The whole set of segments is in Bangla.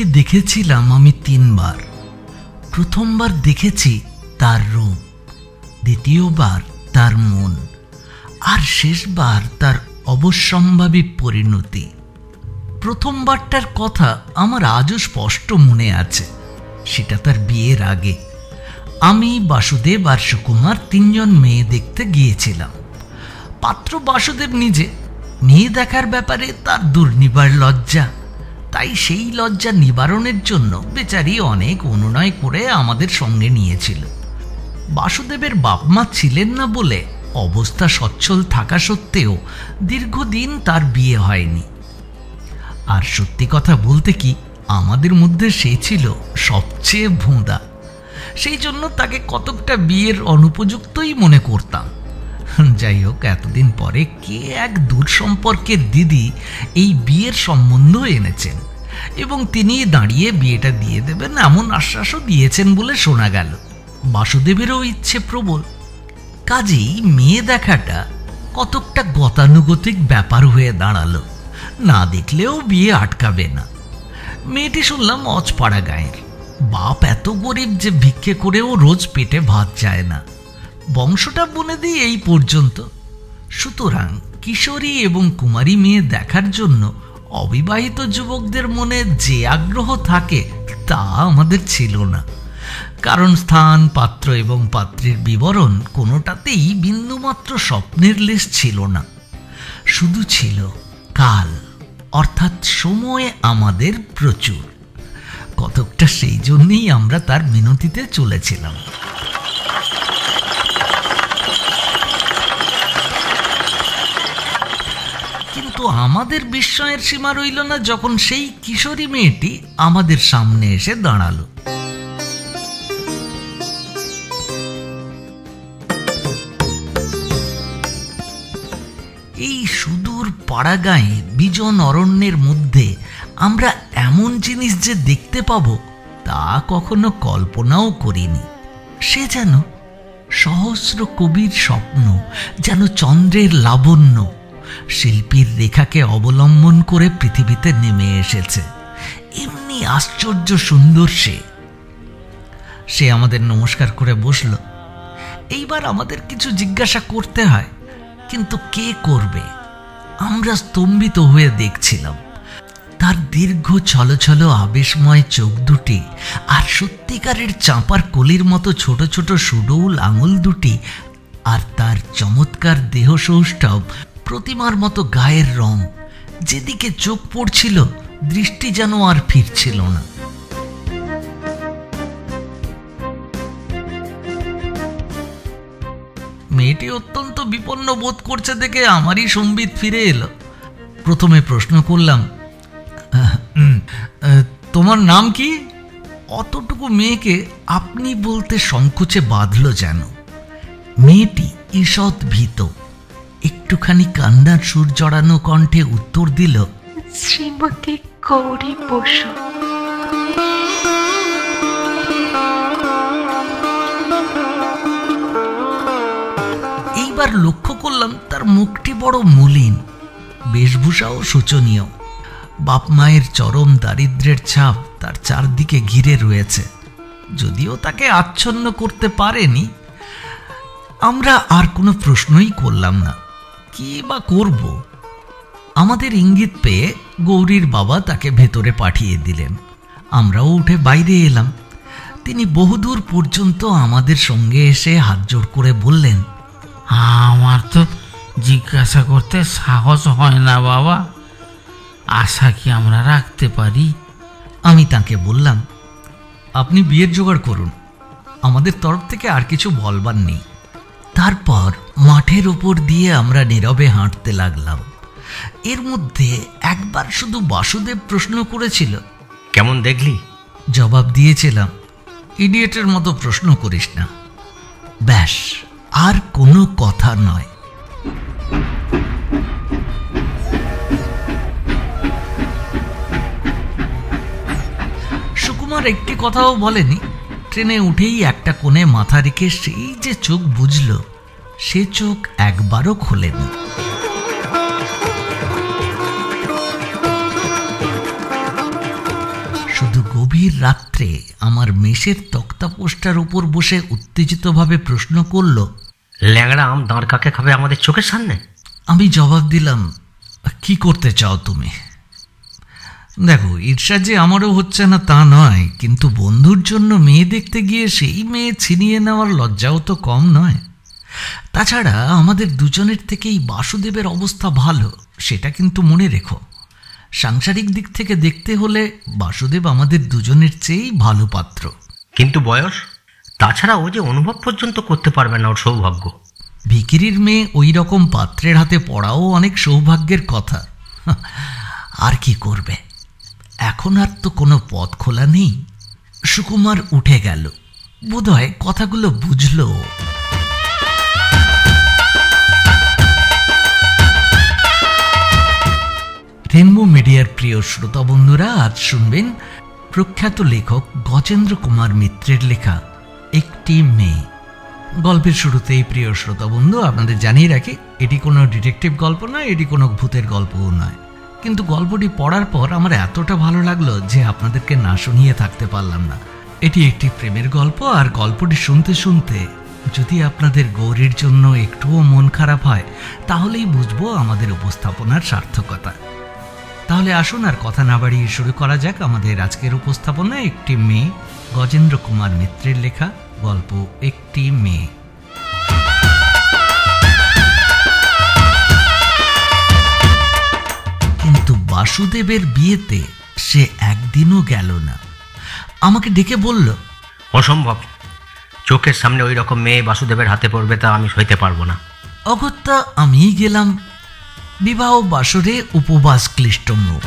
বাসুদেবকে দেখেছিলাম আমি 3 বার। প্রথমবার দেখেছি তার রূপ, দ্বিতীয়বার তার মন, আর শেষবার তার অবশ্যম্ভাবী পরিণতি। প্রথমবারটার কথা আমার আজও স্পষ্ট মনে আছে। সেটা তার বিয়ের আগে। আমি, বাসুদেব আর সুকুমার 3 জন মেয়ে দেখতে গিয়েছিলাম। পাত্র বাসুদেব নিজে। মেয়ে দেখার ব্যাপারে তার দুর্নিবার লজ্জা, তাই সেই লজ্জা নিবারণের জন্য বেচারি অনেক অনুনয় করে আমাদের সঙ্গে নিয়েছিল। বাসুদেবের বাপ মা ছিলেন না বলে অবস্থা সচ্ছল থাকা সত্ত্বেও দীর্ঘদিন তার বিয়ে হয়নি। আর সত্যি কথা বলতে কি, আমাদের মধ্যে সে ছিল সবচেয়ে ভোঁদা। সেই জন্য তাকে কতকটা বিয়ের অনুপযুক্তই মনে করতাম। যাই হোক, এতদিন পরে কে এক দূর সম্পর্কের দিদি এই বিয়ের সম্বন্ধ এনেছেন এবং তিনি দাঁড়িয়ে বিয়েটা দিয়ে দেবেন এমন আশ্বাসও দিয়েছেন বলে শোনা গেল। বাসুদেবেরও ইচ্ছে প্রবল। কাজেই মেয়ে দেখাটা কতকটা গতানুগতিক ব্যাপার হয়ে দাঁড়ালো। না দেখলেও বিয়ে আটকাবে না। মেয়েটি শুনলাম অজপাড়া গাঁয়ের। বাপ এত গরিব যে ভিক্ষে করেও রোজ পেটে ভাত যায় না। বংশটা বলে দিই এই পর্যন্ত। সুতরাং কিশোরী এবং কুমারী মেয়ে দেখার জন্য অবিবাহিত যুবকদের মনে যে আগ্রহ থাকে তা আমাদের ছিল না। কারণ স্থান, পাত্র এবং পাত্রীর বিবরণ কোনোটাতেই বিন্দুমাত্র স্বপ্নের লেশ ছিল না। শুধু ছিল কাল, অর্থাৎ সময় আমাদের প্রচুর। কতকটা সেই জন্যই আমরা তার মিনতিতে চলেছিলাম। কিন্তু আমাদের বিস্ময়ের সীমা রইল না যখন সেই কিশোরী মেয়েটি আমাদের সামনে এসে দাঁড়ালো। এই সুদূর পাড়াগাঁয়ে বিজন অরণ্যের মধ্যে আমরা এমন জিনিস যে দেখতে পাব তা কখনো কল্পনাও করিনি। সে যেন সহস্র কবির স্বপ্ন, যেন চন্দ্রের লাবণ্য, শিল্পীর রেখাকে অবলম্বন করে পৃথিবীতে নেমে এসেছে। এমনি আশ্চর্য সুন্দর সে আমাদের নমস্কার করে বসল। এইবার আমাদের কিছু জিজ্ঞাসা করতে হয়, কিন্তু কে করবে? আমরা স্তম্ভিত হয়ে দেখছিলাম। তার দীর্ঘ ছলছল আবেশময় চোখ দুটি আর সত্যিকারের চাঁপার কলির মতো ছোট ছোট সুডৌল আঙুল দুটি, আর তার চমৎকার দেহ সৌষ্ঠব, প্রতিমার মতো গায়ের রং। যেদিকে চোখ পড়ছিল দৃষ্টি যেন আর ফিরছিল না। মেয়েটি অত্যন্ত বিপন্ন বোধ করছে দেখে আমারই সম্বিত ফিরে এলো। প্রথমে প্রশ্ন করলাম, তোমার নাম কি? অতটুকু মেয়েকে আপনি বলতে সংকোচে বাঁধল যেন। মেয়েটি ঈষৎ ভীত, একটুখানি কান্নার সুর জড়ানো কণ্ঠে উত্তর দিল, শ্রীমতী গৌরী বসু। এইবার লক্ষ্য করলাম তার মুখটি বড় মলিন, বেশভূষাও শোচনীয়। বাপ মায়ের চরম দারিদ্র্যের ছাপ তার চারদিকে ঘিরে রয়েছে, যদিও তাকে আচ্ছন্ন করতে পারেনি। আমরা আর কোনো প্রশ্নই করলাম না, কি বা করব। আমাদের ইঙ্গিত পেয়ে গৌরীর বাবা তাকে ভেতরে পাঠিয়ে দিলেন। আমরাও উঠে বাইরে এলাম। তিনি বহুদূর পর্যন্ত আমাদের সঙ্গে এসে হাত জোড় করে বললেন, আমার তো জিজ্ঞাসা করতে সাহস হয় না বাবা, আশা কি আমরা রাখতে পারি? আমি তাকে বললাম, আপনি বিয়ের জোগাড় করুন, আমাদের তরফ থেকে আর কিছু বলবার নেই। তারপর মাঠের ওপর দিয়ে আমরা নীরবে হাঁটতে লাগলাম। এর মধ্যে একবার শুধু বাসুদেব প্রশ্ন করেছিল, কেমন দেখলি? জবাব দিয়েছিলাম, ইডিয়েটের মতো প্রশ্ন করিস না। ব্যাস, আর কোনো কথা নয়। সুকুমার একটি কথাও বলেনি। ট্রেনে উঠেই একটা কোণে মাথা রেখে সেই যে চোখ বুঝল, সে চোখ একবারও খোলেনি। শুধু গভীর রাত্রে আমার মেষের তক্তাপোষটার উপর বসে উত্তেজিতভাবে প্রশ্ন করল, ল্যাংড়া আম দাঁড় কাকে খাবে আমাদের চোখের সামনে? আমি জবাব দিলাম, কি করতে চাও তুমি? দেখো, ঈর্ষা যে আমারও হচ্ছে না তা নয়, কিন্তু বন্ধুর জন্য মেয়ে দেখতে গিয়ে সেই মেয়ে ছিনিয়ে নেওয়ার লজ্জাও তো কম নয়। তাছাড়া আমাদের দুজনের থেকেই বাসুদেবের অবস্থা ভালো, সেটা কিন্তু মনে রেখো। সাংসারিক দিক থেকে দেখতে হলে বাসুদেব আমাদের দুজনের চেয়েই ভালো পাত্র। কিন্তু বয়স, তাছাড়া ও যে অনুভব পর্যন্ত করতে পারবে না, ওর সৌভাগ্য। ভিখিরির মেয়ে ওই রকম পাত্রের হাতে পড়াও অনেক সৌভাগ্যের কথা। আর কি করবে, এখন আর তো কোনো পথ খোলা নেই। সুকুমার উঠে গেল, বোধহয় কথাগুলো বুঝল। রেনবো মিডিয়ার প্রিয় শ্রোতা বন্ধুরা, আজ শুনবেন প্রখ্যাত লেখক গজেন্দ্র কুমার মিত্রের লেখা একটি মেয়ে। গল্পের শুরুতেই প্রিয় শ্রোতা বন্ধু আপনাদের জানিয়ে রাখি, এটি কোনো ডিটেকটিভ গল্প নয়, এটি কোনো ভূতের গল্পও নয়। কিন্তু গল্পটি পড়ার পর আমার এতটা ভালো লাগলো যে আপনাদেরকে না শুনিয়ে থাকতে পারলাম না। এটি একটি প্রেমের গল্প, আর গল্পটি শুনতে শুনতে যদি আপনাদের গৌরীর জন্য একটুও মন খারাপ হয়, তাহলেই বুঝবো আমাদের উপস্থাপনার সার্থকতা। তাহলে আসুন আর কথা না বাড়িয়ে শুরু করা যাক আমাদের আজকের উপস্থাপনা একটি মেয়ে, গজেন্দ্র কুমার মিত্রের লেখা গল্প একটি মেয়ে। কিন্তু বাসুদেবের বিয়েতে সে একদিনও গেল না। আমাকে ডেকে বলল, অসম্ভব, চোখের সামনে ওই রকম মেয়ে বাসুদেবের হাতে পড়বে তা আমি সইতে পারবো না। অগত্যা আমিই গেলাম। বিবাহ বাসরে উপবাস ক্লিষ্ট মুখ।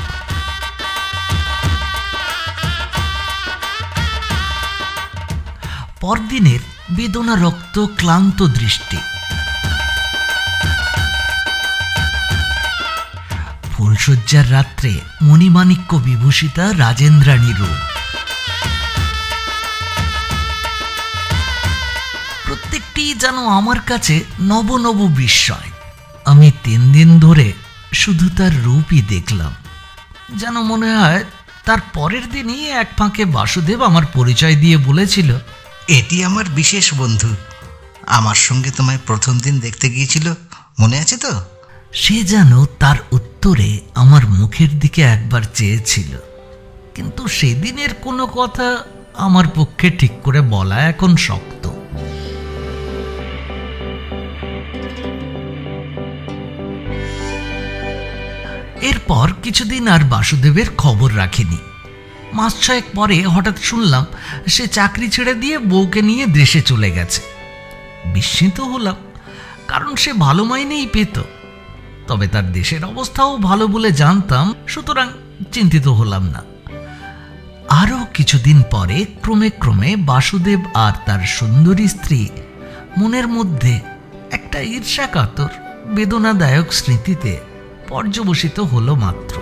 পরদিনের বেদনা রক্ত ক্লান্ত দৃষ্টি। ফুলশয্যার রাত্রে মণিমাণিক্য বিভূষিতা রাজেন্দ্রাণী রূপ। প্রত্যেকটি যেন আমার কাছে নব নব বিস্ময়। আমি 3 দিন ধরে শুধু তার রূপই দেখলাম। যেন মনে হয় তার পরের দিনই এক ফাঁকে বাসুদেব আমার পরিচয় দিয়ে বলেছিল, এটি আমার বিশেষ বন্ধু, আমার সঙ্গে তোমায় প্রথম দিন দেখতে গিয়েছিল, মনে আছে তো? সে যেন তার উত্তরে আমার মুখের দিকে একবার চেয়েছিল, কিন্তু সেদিনের কোনো কথা আমার পক্ষে ঠিক করে বলা এখন শক্ত। এরপর কিছুদিন আর বাসুদেবের খবর রাখিনি। মাস 6 পরে হঠাৎ শুনলাম সে চাকরি ছেড়ে দিয়ে বউকে নিয়ে দেশে চলে গেছে। বিস্মিত হলাম, কারণ সে ভালো মাইনেই পেত। তবে তার দেশের অবস্থাও ভালো বলে জানতাম, সুতরাং চিন্তিত হলাম না। আরও কিছুদিন পরে ক্রমে ক্রমে বাসুদেব আর তার সুন্দরী স্ত্রী মনের মধ্যে একটা ঈর্ষাকাতর বেদনাদায়ক স্মৃতিতে পর্যবসিত হলো মাত্র।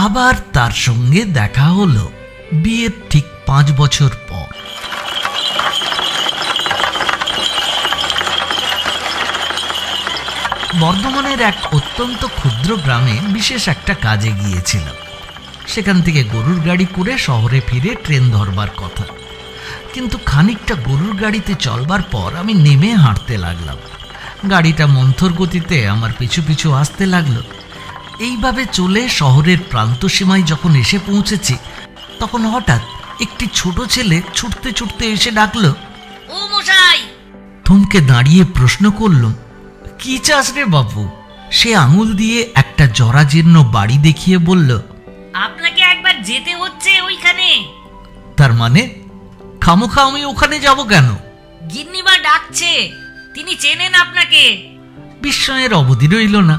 আবার তার সঙ্গে দেখা হলো বিয়ের ঠিক 5 বছর পর। বর্ধমানের এক অত্যন্ত ক্ষুদ্র গ্রামে বিশেষ একটা কাজে গিয়েছিলাম। সেখান থেকে গরুর গাড়ি করে শহরে ফিরে ট্রেন ধরবার কথা, কিন্তু খানিকটা গরুর গাড়িতে চলবার পর আমি নেমে হাঁটতে লাগলাম। গাড়িটা মন্থর গতিতে আমার পিছু পিছু আসতে লাগলো। এইভাবে চলে শহরের প্রান্ত সীমায় যখন এসে পৌঁছেছি, তখন হঠাৎ একটি ছোট ছেলে ছুটতে ছুটতে এসে ডাকলো, ও মশাই! থমকে দাঁড়িয়ে প্রশ্ন করলাম, কি চাস রে বাবু? সে আঙুল দিয়ে একটা জরাজীর্ণ বাড়ি দেখিয়ে বলল, আপনাকে একবার যেতে হচ্ছে ওইখানে। তার মানে খামোখা আমি ওখানে যাব কেন? গিন্নিমা ডাকছে, তিনি চেনেন আপনাকে। বিস্ময়ের অবধি রইল না।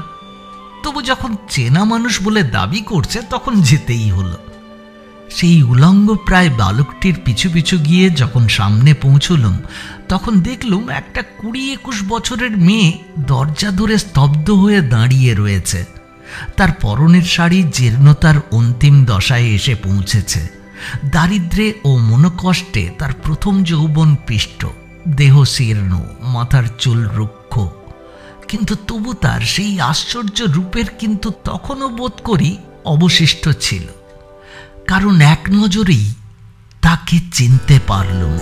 তবু যখন চেনা মানুষ বলে দাবি করছে, তখন যেতেই হলো। সেই উলঙ্গ প্রায় বালকটির পিছু পিছু গিয়ে যখন সামনে পৌঁছলাম, তখন দেখলুম একটা 20-21 বছরের মেয়ে দরজা ধরে স্তব্ধ হয়ে দাঁড়িয়ে রয়েছে। তার পরনের শাড়ি জীর্ণতার অন্তিম দশায় এসে পৌঁছেছে। দারিদ্র্যে ও মনোকষ্টে তার প্রথম যৌবন পিষ্ট, দেহ শীর্ণ, মাথার চুল রুক্ষ। কিন্তু তবু তার সেই আশ্চর্য রূপের কিন্তু তখনও বোধ করি অবশিষ্ট ছিল, কারণ এক নজরেই তাকে চিনতে পারলুম।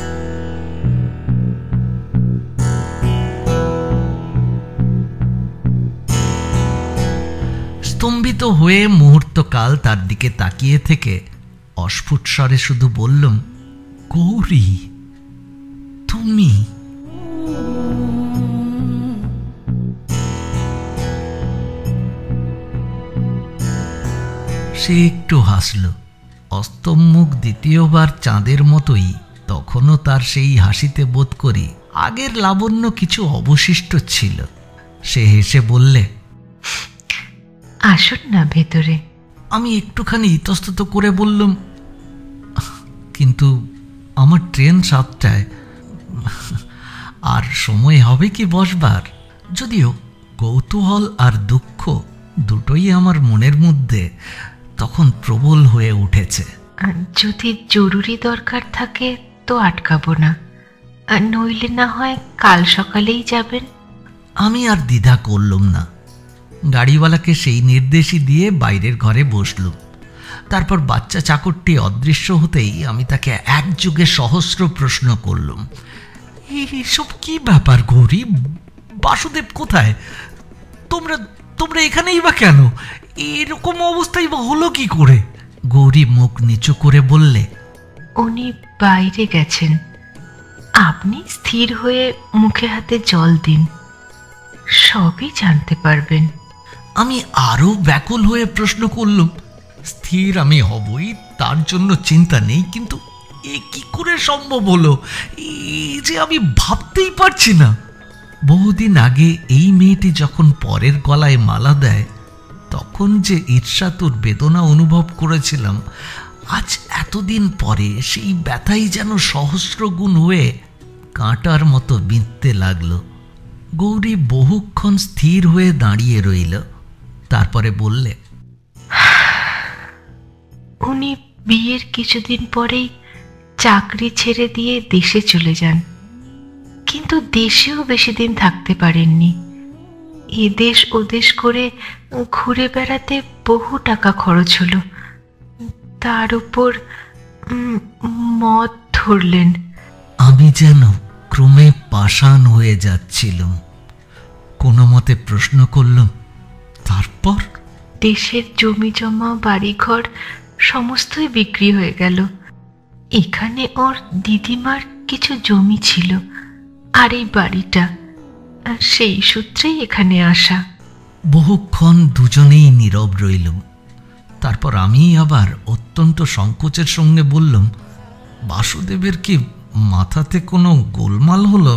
স্তম্ভিত হয়ে মুহূর্তকাল তার দিকে তাকিয়ে থেকে অস্ফুট স্বরে শুধু বললুম, গৌরী, তুমি? সে একটু হাসল। অস্তম্মুখ দ্বিতীয়বার চাঁদের মতোই তখনও তার সেই হাসিতে বোধ করি আগের লাবণ্য কিছু অবশিষ্ট ছিল। সে হেসে বললে, আসুন না ভেতরে। আমি একটুখানি ইতস্তত করে বললাম, কিন্তু আমার ট্রেন 7টায়, আর সময় হবে কি বসবার? যদিও কৌতূহল আর দুঃখ দুটোই আমার মনের মধ্যে তখন প্রবল হয়ে উঠেছে। যদি জরুরি দরকার থাকে তো আটকাবো না, আর নইলে না হয় কাল সকালেই যাবেন। আমি আর দ্বিধা করলাম না। গাড়িওয়ালাকে সেই নির্দেশই দিয়ে বাইরের ঘরে বসলুম। তারপর বাচ্চা চাকরটি অদৃশ্য হতেই আমি তাকে একযোগে সহস্র প্রশ্ন করলুম। এইসব কি ব্যাপার গৌরী? বাসুদেব কোথায়? তোমরা এখানেই বা কেন? এরকম অবস্থায় বা হলো কি করে? গৌরী মুখ নিচু করে বললে, উনি বাইরে গেছেন। আপনি স্থির হয়ে মুখে হাতে জল দিন, সবই জানতে পারবেন। আমি আরো ব্যাকুল হয়ে প্রশ্ন করলুম, স্থির আমি হবই, তার জন্য চিন্তা নেই, কিন্তু এ কি করে সম্ভব হলো? এই যে আমি ভাবতেই পারছি না। বহুদিন আগে এই মেয়েটি যখন পরের গলায় মালা দেয় তখন যে ঈর্ষাতুর বেদনা অনুভব করেছিলাম, আজ এতদিন পরে সেই ব্যথাই যেন সহস্র গুণ হয়ে কাঁটার মতো বিঁধতে লাগলো। গৌরী বহুক্ষণ স্থির হয়ে দাঁড়িয়ে রইল। তারপরে বললে, উনি বিয়ের কিছুদিন পরেই চাকরি ছেড়ে দিয়ে দেশে চলে যান, কিন্তু দেশেও বেশি দিন থাকতে পারেননি। এদেশ ওদেশ করে ঘুরে বেড়াতে বহু টাকা খরচ হলো। তার উপর মদ ধরলেন। আমি যেন ক্রমে পাষাণ হয়ে যাচ্ছিলাম। কোনো মতে প্রশ্ন করলাম, তারপর? দেশের জমি জমা বাড়িঘর সমস্তই বিক্রি হয়ে গেল। এখানে ওর দিদিমার কিছু জমি ছিল, আর এই বাড়িটা, সেই সূত্রেই এখানে আসা। বহুক্ষণ দুজনেই নীরব রইলুম। তারপর আমি আবার অত্যন্ত সংকোচের সঙ্গে বললাম, বাসুদেবের কি মাথাতে কোনো গোলমাল হলো,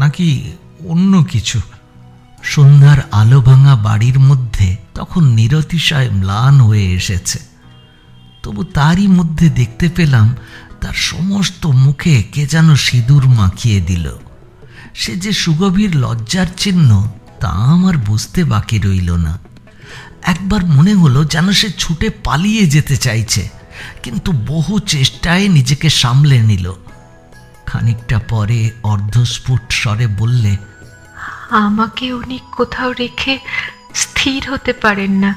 নাকি অন্য কিছু? সন্ধ্যার আলো ভাঙা বাড়ির মধ্যে তখন নিরতিশয় ম্লান হয়ে এসেছে। তবু তারই মধ্যে দেখতে পেলাম তার সমস্ত মুখে কে যেন সিঁদুর মাখিয়ে দিল। সে যে সুগভীর লজ্জার চিহ্ন তা আমার বুঝতে বাকি রইল না। একবার মনে হলো যেন সে ছুটে পালিয়ে যেতে চাইছে, কিন্তু বহু চেষ্টায় নিজেকে সামলে নিল। খানিকটা পরে অর্ধস্ফুট স্বরে বললে, আমাকে উনি কোথাও রেখে স্থির হতে পারেন না,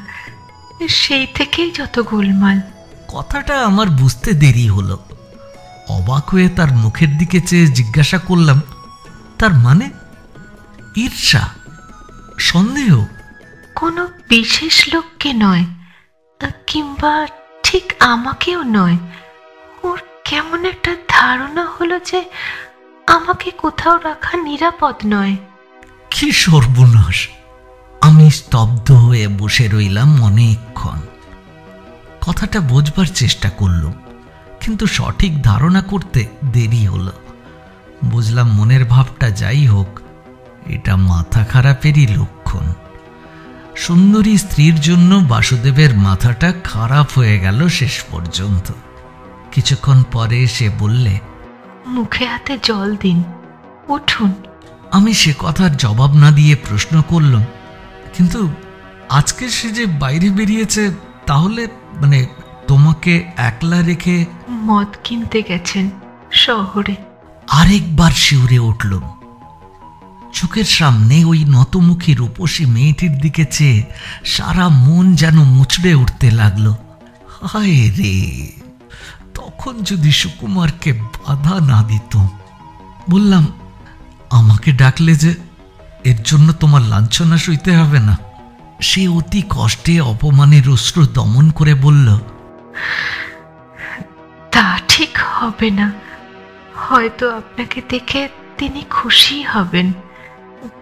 সেই থেকেই যত গোলমাল। কথাটা আমার বুঝতে দেরি হলো। অবাক হয়ে তার মুখের দিকে চেয়ে জিজ্ঞাসা করলাম, তার মানে? ঈর্ষা, সন্দেহ? কোনো বিশেষ লোককে নয়, কিংবা ঠিক আমাকেও নয়। ওর কেমন একটা ধারণা হলো যে আমাকে কোথাও রাখা নিরাপদ নয়। কি সর্বনাশ! আমি স্তব্ধ হয়ে বসে রইলাম অনেকক্ষণ। কথাটা বোঝবার চেষ্টা করলাম, কিন্তু সঠিক ধারণা করতে দেরি হলো। বুঝলাম মনের ভাবটা যাই হোক, এটা মাথা খারাপেরই লক্ষণ। সুন্দরী স্ত্রীর জন্য বাসুদেবের মাথাটা খারাপ হয়ে গেল শেষ পর্যন্ত। কিছুক্ষণ পরে সে বললে, মুখে হাতে জল দিন, উঠুন। আমি সে কথার জবাব না দিয়ে প্রশ্ন করলাম, কিন্তু আজকে সে যে বাইরে বেরিয়েছে, তাহলে মানে তোমাকে একলা রেখে? মদ কিনতে গেছেন শহরে। আরেকবার শিউরে উঠলুম। চোখের সামনে ওই নতমুখী রূপসী মেয়েটির দিকে চেয়ে সারা মন যেন মুচড়ে উঠতে লাগলো। হায় রে, তখন যদি সুকুমারকে বাধা না দিত। বললাম, আমাকে ডাকলে যে, এর জন্য তোমার লাঞ্ছনা সইতে হবে না। সে অতি কষ্টে অপমানের অশ্রু দমন করে বলল, তা ঠিক হবে না। হয়তো আপনাকে দেখে তিনি খুশি হবেন।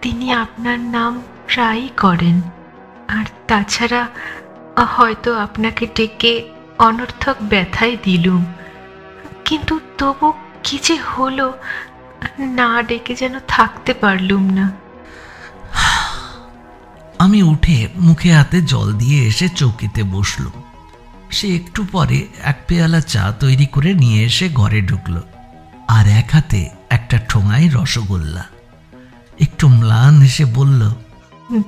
তিনি আপনার নাম প্রায়ই করেন। আর তাছাড়া হয়তো আপনাকে ডেকে অনর্থক ব্যথাই দিলুম, কিন্তু তবু কি যে হলো, না ডেকে যেন থাকতে পারলুম না। আমি উঠে মুখে হাতে জল দিয়ে এসে চৌকিতে বসলুম। সে একটু পরে এক পেয়ালা চা তৈরি করে নিয়ে এসে ঘরে ঢুকল, আর এক হাতে একটা ঠোঙায় রসগোল্লা। একটু ম্লান এসে বলল,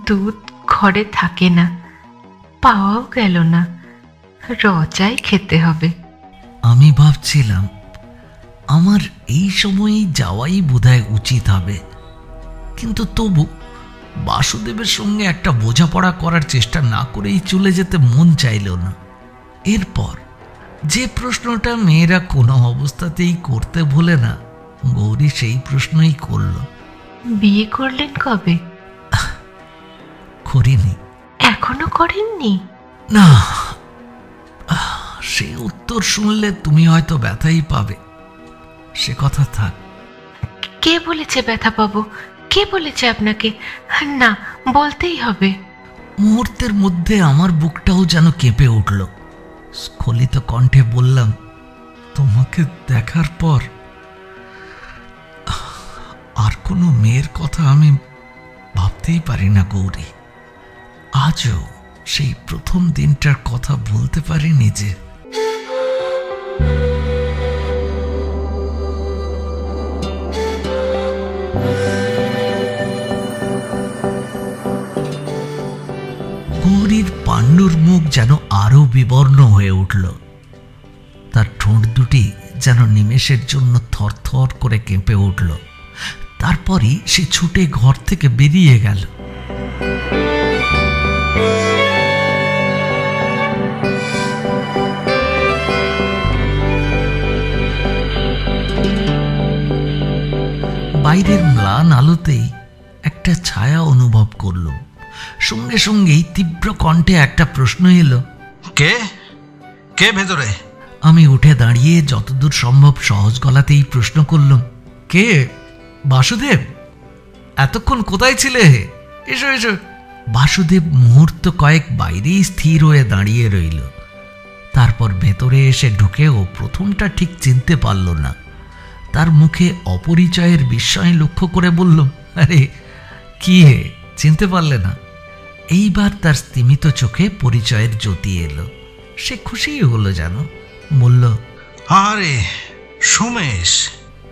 দুধ ঘরে থাকে না, পাওয়াও গেল না, রচাই খেতে হবে। আমি ভাবছিলাম আমার এই সময়েই যাওয়াই বোধহয় উচিত হবে, কিন্তু তবু বাসুদেবের সঙ্গে একটা বোঝাপড়া করার চেষ্টা না করেই চলে যেতে মন চাইল না। এরপর যে প্রশ্নটা মেয়েরা কোনো অবস্থাতেই করতে ভোলে না, গৌরী সেই প্রশ্নই করল। বিয়ে করলেন কবে? করিনি। এখনো করেননি? না, সে উত্তর শুনলে তুমি হয়তো ব্যথাই পাবে। সে কথা থাক। কে বলেছে ব্যথা পাবো? কে বলেছে আপনাকে? না, বলতেই হবে। মুহূর্তের মধ্যে আমার বুকটাও যেন কেঁপে উঠল। স্খলিত কণ্ঠে বললাম, তোমাকে দেখার পর আর কোনো মেয়ের কথা আমি ভাবতেই পারি না গৌরী। আজও সেই প্রথম দিনটার কথা ভুলতে পারিনি যে। গৌরীর পাণ্ডুর মুখ যেন আরো বিবর্ণ হয়ে উঠল। তার ঠোঁট দুটি যেন নিমেষের জন্য থরথর করে কেঁপে উঠল। তারপরই সে ছুটে ঘর থেকে বেরিয়ে গেল। বাইরের ম্লান আলোতেই একটা ছায়া অনুভব করলাম। সঙ্গে সঙ্গেই তীব্র কণ্ঠে একটা প্রশ্ন এলো, কে কে ভেতরে? আমি উঠে দাঁড়িয়ে যতদূর সম্ভব সহজ গলাতেই প্রশ্ন করলাম, কে? বাসুদেব? এতক্ষণ কোথায় ছিলে? এসো এসো। বাসুদেব মুহূর্ত কয়েক বাইরেই স্থির হয়ে দাঁড়িয়ে রইল। তারপর ভেতরে এসে ঢুকেও প্রথমটা ঠিক চিনতে পারল না। তার মুখে অপরিচয়ের বিস্ময় লক্ষ্য করে বলল, আরে কি হে, চিনতে পারলে না? এইবার তার স্তিমিত চোখে পরিচয়ের জ্যোতি এলো। সে খুশি হলো যেন, বলল, আরে সুমেশ।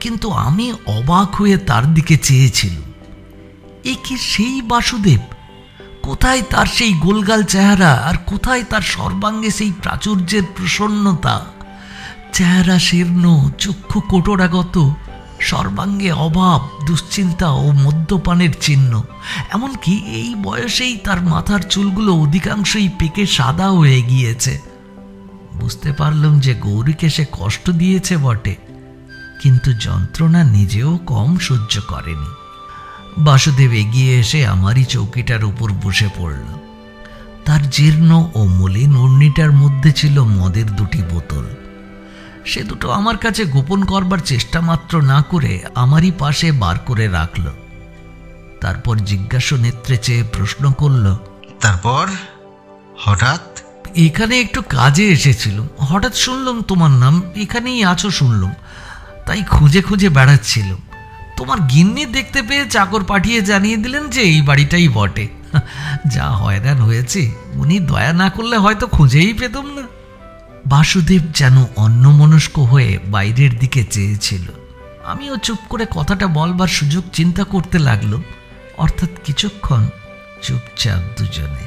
কিন্তু আমি অবাক হয়ে তার দিকে চেয়েছিলাম। এ কি সেই বাসুদেব? কোথায় তার সেই গোলগাল চেহারা, আর কোথায় তার সর্বাঙ্গে সেই প্রাচুর্যের প্রসন্নতা? চেহারা শীর্ণ, চক্ষু কোটরাগত, সর্বাঙ্গে অভাব, দুশ্চিন্তা ও মদ্যপানের চিহ্ন। এমনকি এই বয়সেই তার মাথার চুলগুলো অধিকাংশই পেকে সাদা হয়ে গিয়েছে। বুঝতে পারলাম যে গৌরীকে সে কষ্ট দিয়েছে বটে, কিন্তু যন্ত্রণা নিজেও কম সহ্য করেনি। বাসুদেব এগিয়ে এসে আমারই চৌকিটার উপর বসে পড়ল। তার জীর্ণ ও মলিন ওড়নিটার মধ্যে ছিল মদের দুটি বোতল। সে দুটো আমার কাছে গোপন করবার চেষ্টা মাত্র না করে আমারই পাশে বার করে রাখল। তারপর জিজ্ঞাসা নেত্রে চেয়ে প্রশ্ন করল, তারপর হঠাৎ? এখানে একটু কাজে এসেছিল, হঠাৎ শুনলাম তোমার নাম, এখানেই আছো শুনলাম, তাই খুঁজে খুঁজে বেড়াচ্ছিলাম। তোমার গিন্নি দেখতে পেয়ে চাকর পাঠিয়ে জানিয়ে দিলেন যে এই বাড়িটাই বটে। যা হয়রান হয়েছে, উনি দয়া না করলে হয়তো খুঁজেই পেতাম না। বাসুদেব যেন অন্যমনস্ক হয়ে বাইরের দিকে চেয়েছিল। আমিও চুপ করে কথাটা বলবার সুযোগ চিন্তা করতে লাগলো, অর্থাৎ কিছুক্ষণ চুপচাপ দুজনে।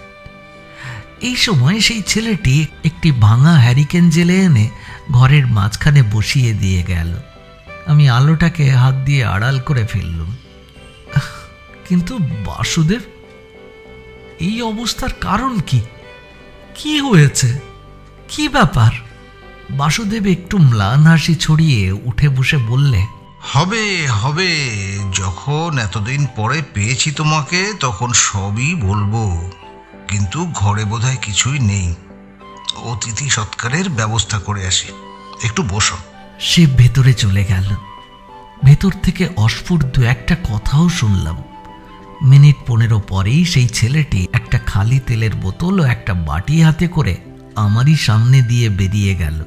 এই সময় সেই ছেলেটি একটি ভাঙা হ্যারিকেন জেলে এনে ঘরের মাঝখানে বসিয়ে দিয়ে গেল। আমি আলোটাকে হাত দিয়ে আড়াল করে ফেললুম। কিন্তু বাসুদেব, এই অবস্থার কারণ কি? কি হয়েছে? কি ব্যাপার? বাসুদেব একটু ম্লান হাসি ছড়িয়ে উঠে বসে বললে, হবে হবে, যখন এতদিন পরে পেয়েছি তোমাকে তখন সবই বলবো, কিন্তু ঘরে বোধহয় কিছুই নেই। অতিথি সৎকারের ব্যবস্থা করে আসি, একটু বসো। সে ভেতরে চলে গেল। ভেতর থেকে অস্ফুট দু একটা কথাও শুনলাম। মিনিট 15 পরেই সেই ছেলেটি একটা খালি তেলের বোতল ও একটা বাটি হাতে করে আমারই সামনে দিয়ে বেরিয়ে গেল।